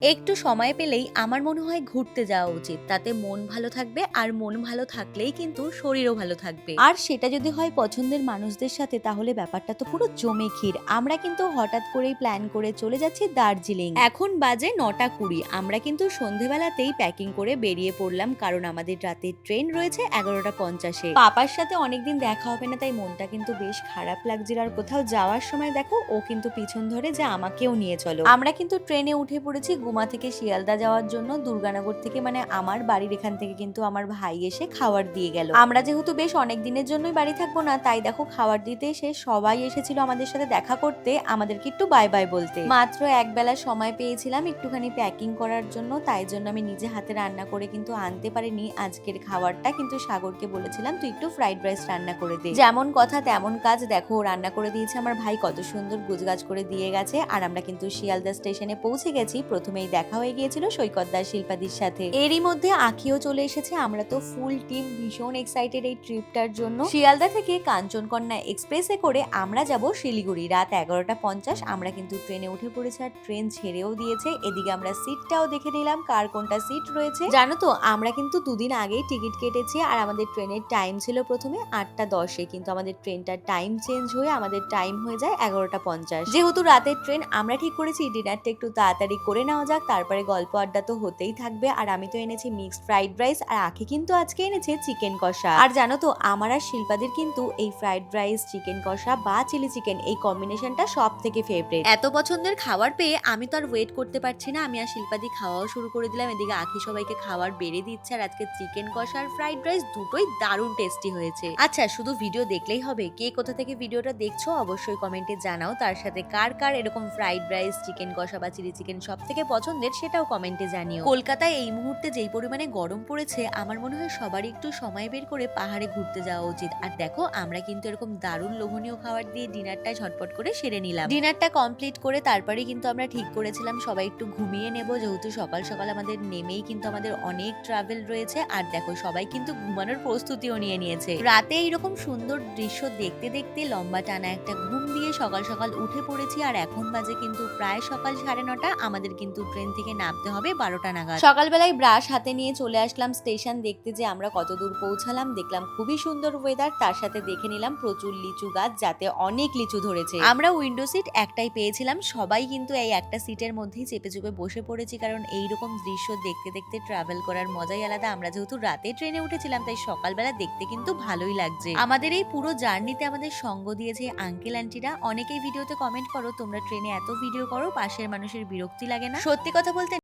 একটু সময় পেলেই আমার মনে হয় ঘুরতে যাওয়া উচিত। তাতে মন ভালো থাকবে আর মন ভালো থাকলেই কিন্তু শরীরও ভালো থাকবে। আর সেটা যদি হয় পছন্দের মানুষদের সাথে তাহলে ব্যাপারটা তো পুরো জমে ক্ষীর। আমরা কিন্তু হঠাৎ করেই প্ল্যান করে চলে যাচ্ছি দার্জিলিং। এখন বাজে ৯টা ২০। আমরা কিন্তু সন্ধেবেলাতেই প্যাকিং করে বেরিয়ে পড়লাম কারণ আমাদের রাতের ট্রেন রয়েছে ১১টা ৫০-এ। পাপার সাথে অনেকদিন দেখা হবে না তাই মনটা কিন্তু বেশ খারাপ লাগছিল। আর কোথাও যাওয়ার সময় দেখো ও কিন্তু পিছন ধরে যে আমাকেও নিয়ে চলো। আমরা কিন্তু ট্রেনে উঠে পড়েছি গুমা থেকে শিয়ালদা যাওয়ার জন্য। দুর্গানগর থেকে মানে আমার বাড়ির এখান থেকে কিন্তু আমার ভাই এসে খাবার দিয়ে গেল। আমরা যেহেতু বেশ অনেক দিনের জন্যই বাড়ি থাকবো না তাই দেখো খাবার দিতে এসে সবাই এসেছিল আমাদের সাথে দেখা করতে, আমাদেরকে একটু বাই বাই বলতে। মাত্র এক বেলা সময় পেয়েছিলাম একটুখানি প্যাকিং করার জন্য, তাই জন্য আমি নিজে হাতে রান্না করে কিন্তু আনতে পারিনি আজকের খাবারটা, কিন্তু সাগরকে বলেছিলাম তুই একটু ফ্রাইড রাইস রান্না করে দে। যেমন কথা তেমন কাজ, দেখো রান্না করে দিয়েছে আমার ভাই, কত সুন্দর গুজগাজ করে দিয়ে গেছে। আর আমরা কিন্তু শিয়ালদা স্টেশনে পৌঁছে গেছি। প্রথমেই দেখা হয়ে গিয়েছিল সৈকতদার শিল্পাদির সাথে, এরই মধ্যে আখিও চলে এসেছে। আমরা তো ফুল টিম ভীষণ এক্সাইটেড এই ট্রিপটার জন্য। শিয়ালদা থেকে কাঞ্চনকন্যা এক্সপ্রেসে করে আমরা যাব শিলিগুড়ি। রাত ১১টা ৫০ আমরা কিন্তু ট্রেনে উঠে পড়েছি আর ট্রেন ছেড়েও দিয়েছে। এদিকে আমরা সিটটাও দেখে নিলাম কার কোনটা সিট রয়েছে। জানো তো আমরা কিন্তু দুদিন আগেই টিকিট কেটেছি আর আমাদের ট্রেনের টাইম ছিল প্রথমে ৮টা ১০-এ, কিন্তু আমাদের ট্রেনটার টাইম চেঞ্জ হয়ে আমাদের টাইম হয়ে যায় ১১টা ৫০। যেহেতু রাতের ট্রেন আমরা ঠিক করেছি ডিনারটা একটু তাড়াতাড়ি করে নেওয়া যাক, তারপরে গল্প আড্ডা তো হতেই থাকবে। আর আমি তো এনেছি মিক্সড ফ্রাইড রাইস আর আখি কিন্তু আজকে এনেছে চিকেন কষা। আর জানো তো আমার আর শিল্পাদির কিন্তু এই ফ্রাইড রাইস, চিকেন কষা বা চিলি চিকেন এই কম্বিনেশনটা সব থেকে ফেভারিট। এত পছন্দের খাবার পেয়ে আমি তো আর ওয়েট করতে পারছি না, আমি আর শিল্পাদি খাওয়াও শুরু করে দিলাম। এদিকে আখি সবাইকে খাবার বেড়ে দিচ্ছে। আর আজকে চিকেন কষা আর ফ্রাইড রাইস দুটোই দারুণ টেস্টি হয়েছে। আচ্ছা, শুধু ভিডিও দেখলেই হবে? কে কোথা থেকে ভিডিওটা দেখছো অবশ্যই কমেন্টে জানাও। তার সাথে কার কার এরকম ফ্রাইড রাইস, চিকেন কষা বা চিলি চিকেন সব থেকে পছন্দের সেটাও কমেন্টে জানিও। কলকাতায় এই মুহূর্তে যেই পরিমাণে গরম পড়েছে আমার মনে হয় সবারই একটু সময় বের করে পাহাড়ে ঘুরতে যাওয়া উচিত। আর দেখো আমরা কিন্তু এরকম দারুণ লোভনীয় খাবার দিয়ে ডিনারটা ঝটপট করে সেরে নিলাম। ডিনারটা কমপ্লিট করে তারপরে কিন্তু আমরা ঠিক করেছিলাম সবাই একটু ঘুমিয়ে নেব, যেহেতু সকাল সকাল আমাদের নেমেই কিন্তু আমাদের অনেক ট্রাভেল রয়েছে। আর দেখো সবাই কিন্তু ঘুমানোর প্রস্তুতিও নিয়ে নিয়েছে। রাতে এইরকম সুন্দর দৃশ্য দেখতে দেখতে লম্বা টানা একটা ঘুম দিয়ে সকাল সকাল উঠে পড়েছি। আর এখন বাজে কিন্তু প্রায় সকাল ৯:৩০। আমাদের কিন্তু ট্রেন থেকে নামতে হবে ১২টা নাগাদ। সকালবেলায় ব্রাশ হাতে নিয়ে চলে আসলাম স্টেশন দেখতে যে আমরা কত দূর পৌঁছালাম। দেখলাম খুবই সুন্দর ওয়েদার, তার সাথে দেখে নিলাম প্রচুর লিচু গাছ, যাতে অনেক লিচু ধরেছে। আমরা উইন্ডো সিট একটাই পেয়েছিলাম, সবাই কিন্তু এই একটা সিটের মধ্যেই চেপে চেপে বসে পড়েছি, কারণ এইরকম দৃশ্য দেখতে দেখতে ট্রাভেল করার মজাই আলাদা। আমরা যেহেতু রাতে ট্রেনে উঠেছিলাম তাই সকালবেলা দেখতে কিন্তু ভালোই লাগছে। আমাদের এই পুরো জার্নিতে আমাদের সঙ্গ দিয়েছে আঙ্কেল আন্টিরা। অনেকেই ভিডিওতে কমেন্ট করো তোমরা ট্রেনে এত ভিডিও করো পাশের মানুষের বিরক্তি লাগে না? সত্যি কথা বলতে